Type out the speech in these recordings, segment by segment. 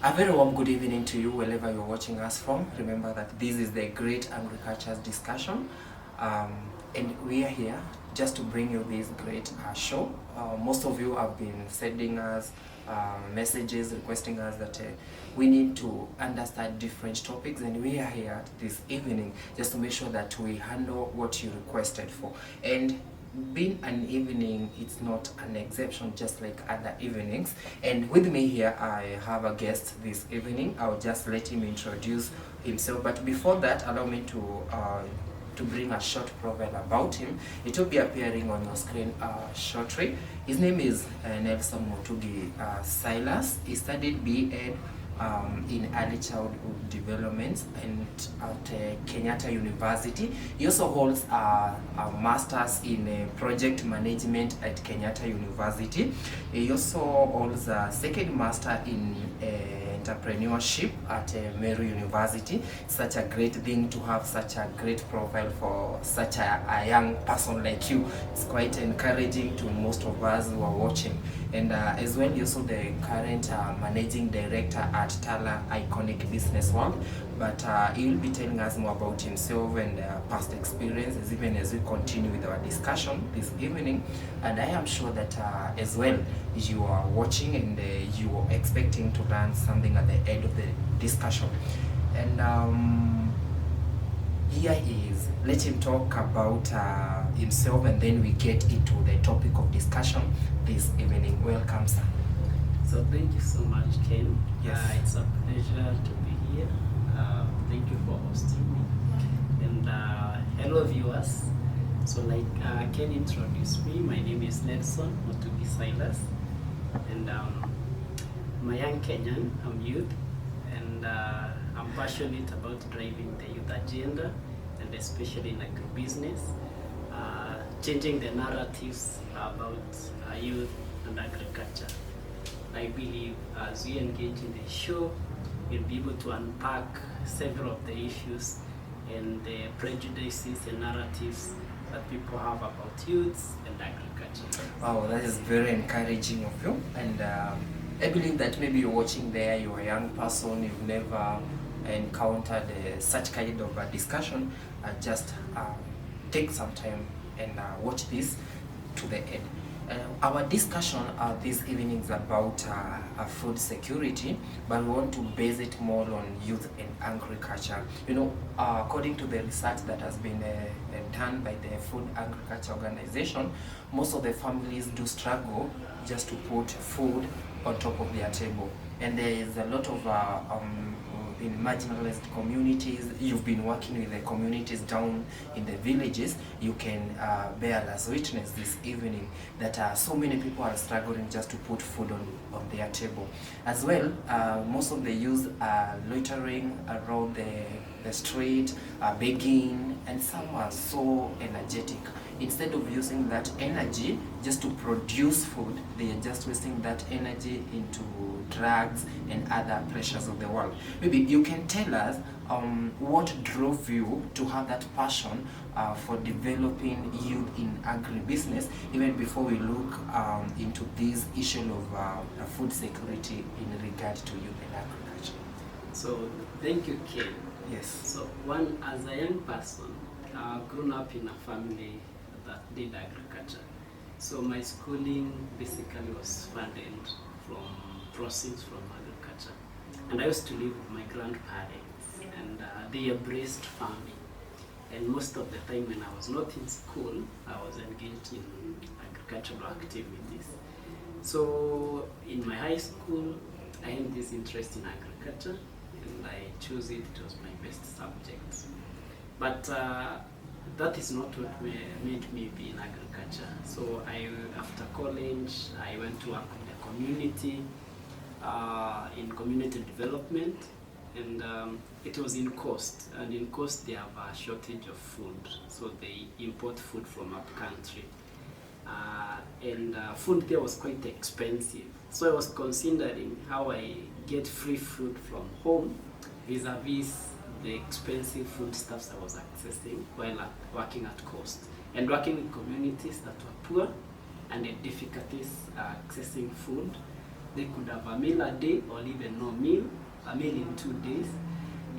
A very warm good evening to you wherever you're watching us from. Remember that this is the Great Agriculture's discussion, and we are here just to bring you this great show. Most of you have been sending us messages requesting us that we need to understand different topics, and we are here this evening just to make sure that we handle what you requested for. And being an evening, it's not an exception, just like other evenings. And with me here I have a guest this evening. I'll just let him introduce himself, but before that allow me to bring a short profile about him. It will be appearing on your screen shortly. His name is Nelson Motugi Silas. He studied B.Ed in early childhood development and at Kenyatta University. He also holds a master's in project management at Kenyatta University. He also holds a second master in entrepreneurship at Meru University. It's such a great thing to have such a great profile for such a young person like you. It's quite encouraging to most of us who are watching. And as well, you're also the current managing director at Tala Iconic Business World. But he will be telling us more about himself and past experiences, even as we continue with our discussion this evening. And I am sure that as well, you are watching and you are expecting to learn something at the end of the discussion. And here he is. Let him talk about himself, and then we get into the topic of discussion this evening. Welcome, sir. So thank you so much, Ken. Yes. It's a pleasure to be here. Thank you for hosting me. And hello viewers. So like Ken introduced me, my name is Nelson Motugi Silas. And I'm a young Kenyan, I'm youth. And I'm passionate about driving the youth agenda, and especially in agribusiness, changing the narratives about youth and agriculture. I believe as we engage in the show, we'll be able to unpack several of the issues and the prejudices and narratives that people have about youths and agriculture. Wow, that is very encouraging of you. And I believe that maybe you're watching there, you're a young person, you've never encountered such kind of a discussion. Just take some time and watch this to the end. Our discussion this evening is about food security, but we want to base it more on youth and agriculture. You know, according to the research that has been done by the Food Agriculture Organization, most of the families do struggle just to put food on top of their table. And there is a lot of in marginalized communities. You've been working with the communities down in the villages. You can bear as witness this evening that so many people are struggling just to put food on their table. As well, most of the youth are loitering around the street, begging, and some are so energetic. Instead of using that energy just to produce food, they are just wasting that energy into drugs and other pressures of the world. Maybe you can tell us what drove you to have that passion for developing youth in agribusiness, even before we look into this issue of food security in regard to youth and agriculture. So thank you, Ken. Yes. So as a young person, grown up in a family that did agriculture. So my schooling basically was funded from proceeds from agriculture. And I used to live with my grandparents, and they embraced farming. And most of the time when I was not in school, I was engaged in agricultural activities. So in my high school, I had this interest in agriculture, and I chose it. It was my best subject. But that is not what made me be in agriculture. So after college, I went to work in the community, in community development, and it was in Coast. And in Coast, they have a shortage of food, so they import food from up country. And food there was quite expensive. So I was considering how I get free food from home vis-a-vis the expensive foodstuffs I was accessing while working at Coast, and working in communities that were poor and had difficulties accessing food. They could have a meal a day or even no meal, a meal in 2 days.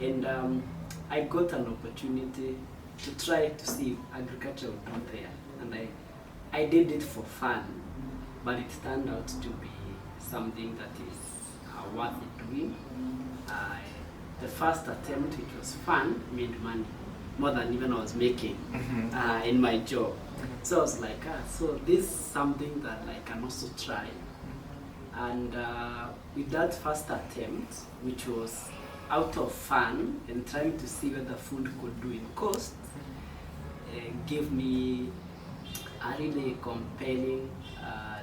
And I got an opportunity to try to see if agriculture would do there. And I did it for fun, but it turned out to be something that is worth doing. The first attempt, which was fun, made money, more than even I was making in my job. So I was like, so this is something that I can also try. And with that first attempt, which was out of fun and trying to see whether food could do in cost, gave me a really compelling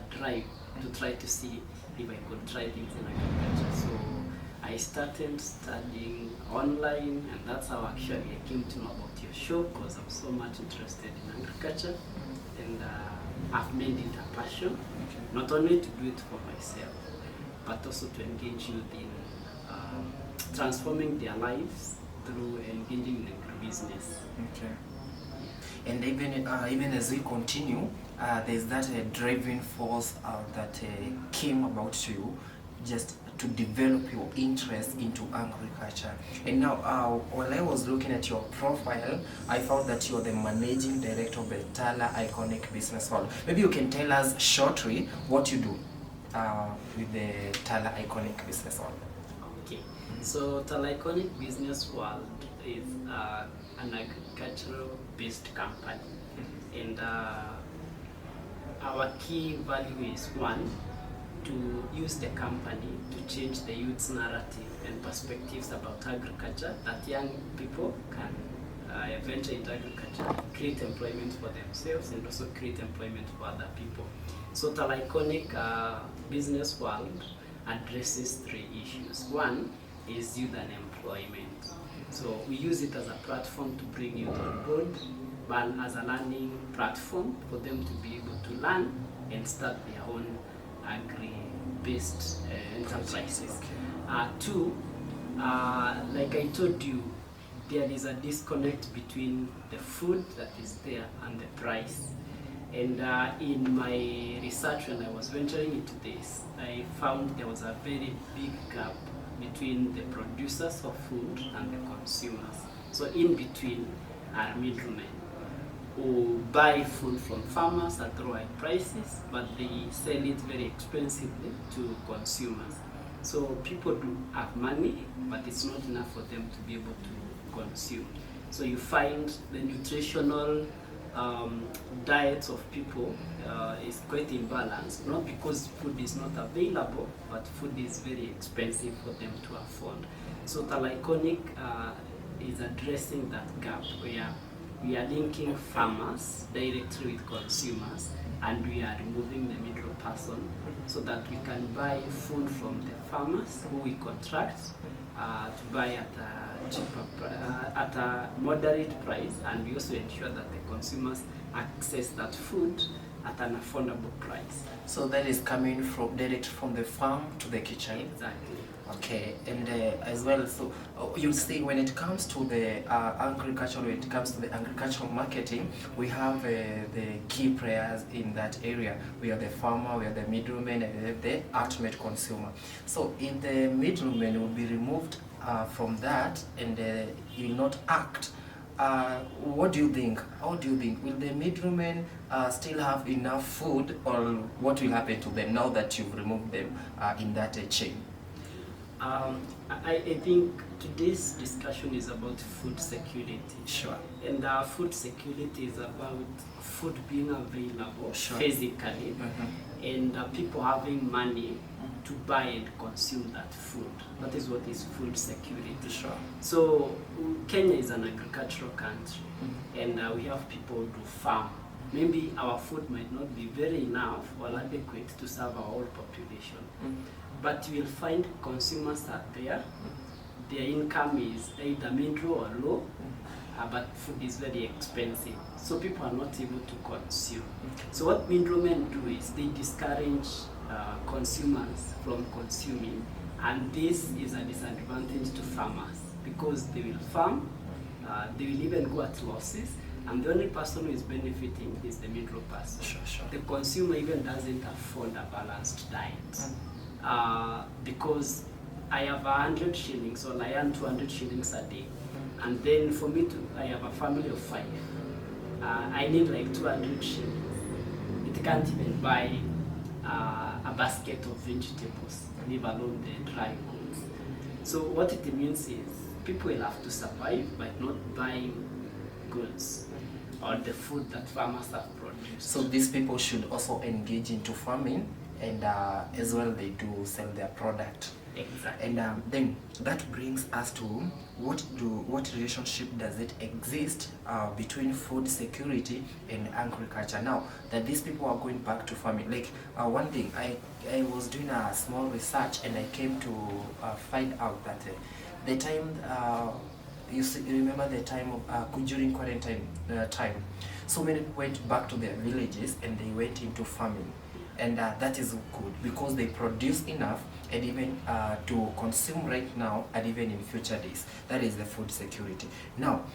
drive to try to see if I could try things in agriculture. So I started studying online, and that's how actually I came to know about your show, because I'm so much interested in agriculture, and I've made it a passion, not only to do it for myself, but also to engage youth in transforming their lives through engaging in agribusiness. Okay. And even as we continue, there's that driving force that came about to you, just to develop your interest into agriculture. And now, while I was looking at your profile, I found that you're the managing director of the Tala Iconic Business World. Maybe you can tell us shortly what you do with the Tala Iconic Business World. Okay, so Tala Iconic Business World is an agricultural-based company, and our key value is one, to use the company to change the youth's narrative and perspectives about agriculture, that young people can venture into agriculture, create employment for themselves, and also create employment for other people. So the Iconic Business World addresses 3 issues. One is youth and employment. So we use it as a platform to bring youth on board, but as a learning platform for them to be able to learn and start their own agri-based enterprises. 2, like I told you, there is a disconnect between the food that is there and the price. And in my research, when I was venturing into this, I found there was a very big gap between the producers of food and the consumers. So in between are middlemen who buy food from farmers at low prices, but they sell it very expensively to consumers. So people do have money, but it's not enough for them to be able to consume. So you find the nutritional diets of people is quite imbalanced, not because food is not available, but food is very expensive for them to afford. So Tala Iconic is addressing that gap, where we are linking farmers directly with consumers, and we are removing the middle person, so that we can buy food from the farmers who we contract to buy at a cheaper, at a moderate price, and we also ensure that the consumers access that food at an affordable price. So that is coming from direct from the farm to the kitchen. Exactly. Okay, and as well, so you see, when it comes to the agricultural, when it comes to the agricultural marketing, we have the key players in that area. We are the farmer, we are the middleman, and the ultimate consumer. So if the middleman will be removed from that, and you will not act, what do you think? How do you think? Will the middlemen still have enough food, or what will happen to them now that you've removed them in that chain? I think today's discussion is about food security. Sure. And food security is about food being available physically, and people having money to buy and consume that food. That is what is food security. Sure. So Kenya is an agricultural country, and we have people who do farm. Maybe our food might not be very enough or adequate to serve our whole population. But you will find consumers are there. Their income is either middle or low, but food is very expensive. So people are not able to consume. So what middlemen do is they discourage consumers from consuming, and this is a disadvantage to farmers, because they will farm, they will even go at losses, and the only person who is benefiting is the middle person. Sure. The consumer even doesn't afford a balanced diet. because I have 100 shillings or I earn 200 shillings a day. And then for me I have a family of 5. I need like 200 shillings. It can't even buy a basket of vegetables, leave alone the dry goods. So what it means is people will have to survive by not buying goods or the food that farmers have produced. So these people should also engage into farming, and as well they do sell their product. Exactly. And then that brings us to what relationship does it exist between food security and agriculture? Now that these people are going back to farming, like one thing, I was doing a small research and I came to find out that the time you remember the time of during quarantine time, so many people went back to their villages and they went into farming. And that is good because they produce enough and even to consume right now and even in future days. That is the food security. Now,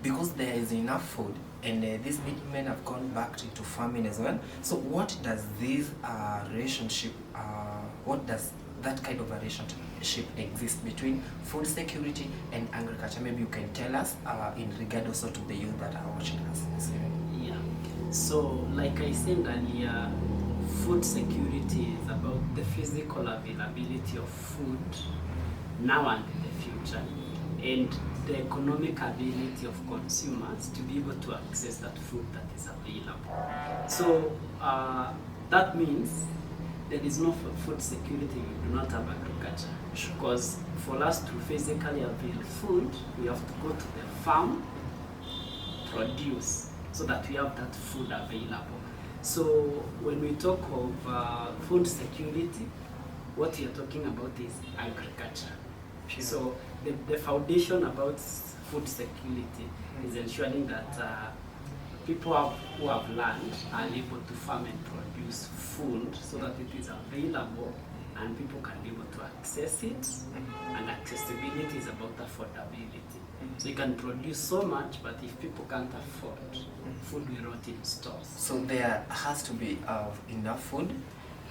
because there is enough food and these middlemen have gone back into farming as well. So what does this relationship, what does that kind of a relationship exist between food security and agriculture? Maybe you can tell us in regard also to the youth that are watching us. Yeah. So like I said earlier, food security is about the physical availability of food now and in the future, and the economic ability of consumers to be able to access that food that is available. So that means there is no food security if we do not have agriculture. Because for us to physically avail food, we have to go to the farm, produce, so that we have that food available. So when we talk of food security, what we are talking about is agriculture. Sure. So the foundation about food security is ensuring that people who have land are able to farm and produce food so that it is available and people can be able to access it. And accessibility is about affordability. So you can produce so much, but if people can't afford, food will rot in stores. So there has to be enough food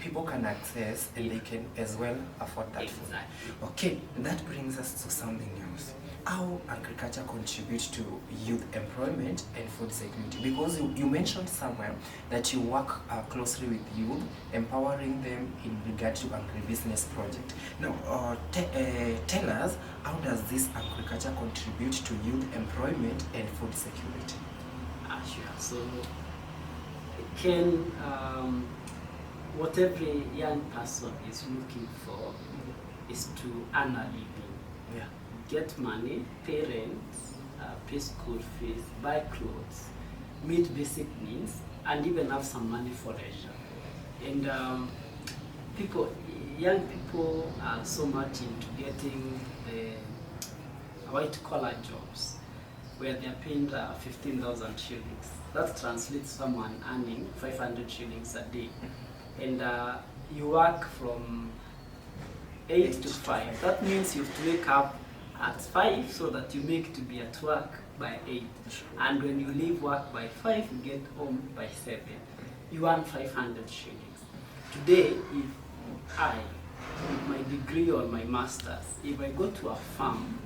people can access and they can as well afford that food. Okay, that brings us to something else. How agriculture contributes to youth employment and food security? Because you mentioned somewhere that you work closely with youth, empowering them in regard to agribusiness project. Now, tell us, how does this agriculture contribute to youth employment and food security? Sure. So, what every young person is looking for is to earn a living. Yeah. Get money, pay rent, pay school fees, buy clothes, meet basic needs, and even have some money for leisure. And young people are so much into getting the white-collar jobs where they're paid 15,000 shillings. That translates someone earning 500 shillings a day. And you work from 8 to 5. That means you have to wake up at 5 so that you make to be at work by 8. And when you leave work by 5, you get home by 7. You earn 500 shillings. Today, if I, with my degree or my master's, if I go to a farm,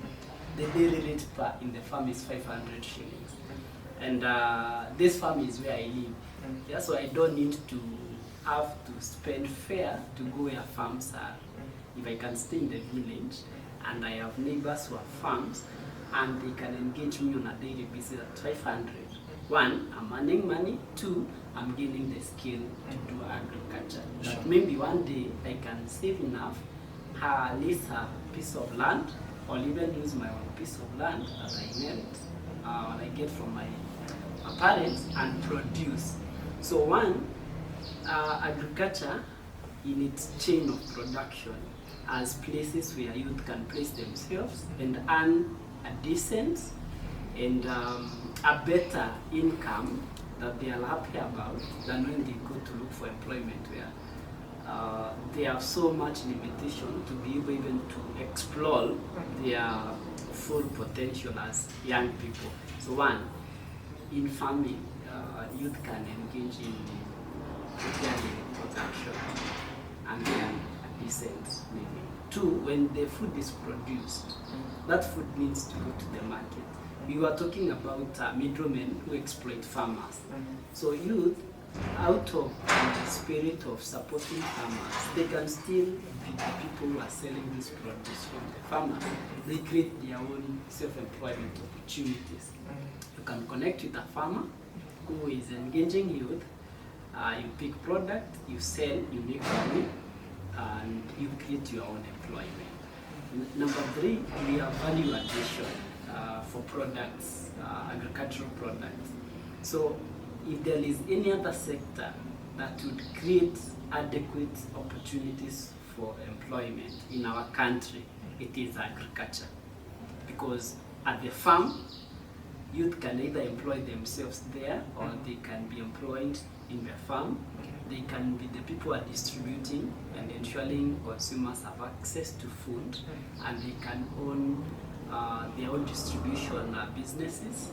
the daily rate in the farm is 500 shillings. And this farm is where I live. Yeah, so I don't need to have to spend fare to go where farms are. If I can stay in the village, and I have neighbors who have farms, and they can engage me on a daily basis at 500. 1, I'm earning money. 2, I'm gaining the skill to do agriculture. Sure. But maybe one day I can save enough, lease a piece of land, or even use my own piece of land that I inherit, when I get from my parents, and produce. So agriculture in its chain of production as places where youth can place themselves and earn a decent and a better income that they are happy about than when they go to look for employment where they have so much limitation to be able even to explore their full potential as young people. So in farming, youth can engage in production and then decent living. Two, when the food is produced, that food needs to go to the market. We were talking about middlemen who exploit farmers. So youth, out of the spirit of supporting farmers, they can still be the people who are selling this produce from the farmer. They create their own self-employment opportunities. You can connect with a farmer who is engaging youth. You pick product, you sell, you make money, and you create your own employment. Number three, we have value addition for products, agricultural products. So if there is any other sector that would create adequate opportunities for employment in our country, it is agriculture. Because at the farm, youth can either employ themselves there or they can be employed in the farm. They can be the people who are distributing and ensuring consumers have access to food, and they can own their own distribution businesses,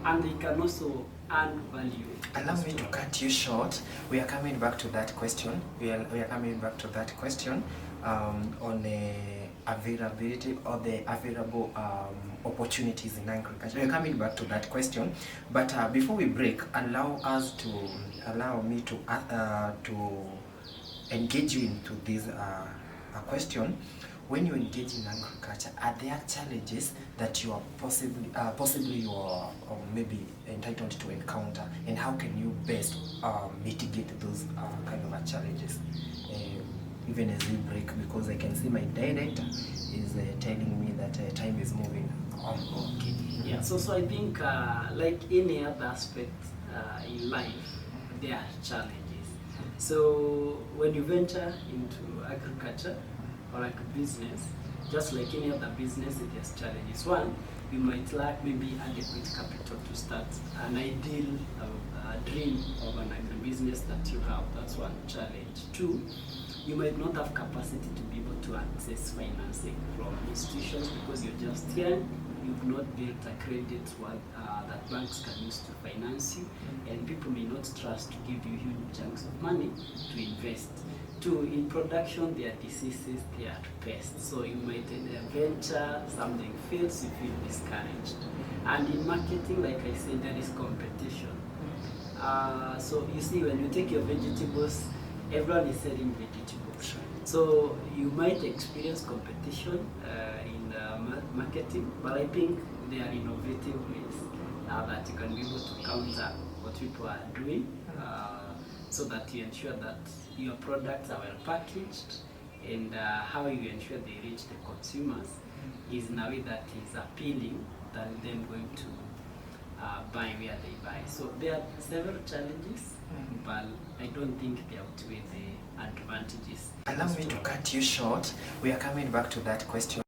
and they can also earn value. Allow me to cut you short. We are coming back to that question. We are coming back to that question on the availability or the available opportunities in agriculture. We are coming back to that question, but before we break, allow me to engage you into this question. When you engage in agriculture, are there challenges that you are possibly you are maybe entitled to encounter, and how can you best mitigate those kind of challenges? Even as we break, because I can see my director is telling me that time is moving on. Okay. Yeah. So I think like any other aspect in life, there are challenges. So when you venture into agriculture or like a business, just like any other business, it has challenges. One, you might lack maybe adequate capital to start an ideal dream of an agribusiness that you have. That's one challenge. Two, you might not have capacity to be able to access financing from institutions because you're just young. You've not built a credit that banks can use to finance you, and people may not trust to give you huge chunks of money to invest. Two, in production, there are diseases, there are pests. So you might venture, something fails, you feel discouraged. And in marketing, like I said, there is competition. So you see, when you take your vegetables, everyone is selling vegetables. So you might experience competition in marketing, but I think there are innovative ways that you can be able to counter what people are doing, so that you ensure that your products are well packaged, and how you ensure they reach the consumers is in a way that is appealing than them going to buy where they buy. So there are several challenges, but I don't think they outweigh the advantages. Allow me to cut you short. We are coming back to that question.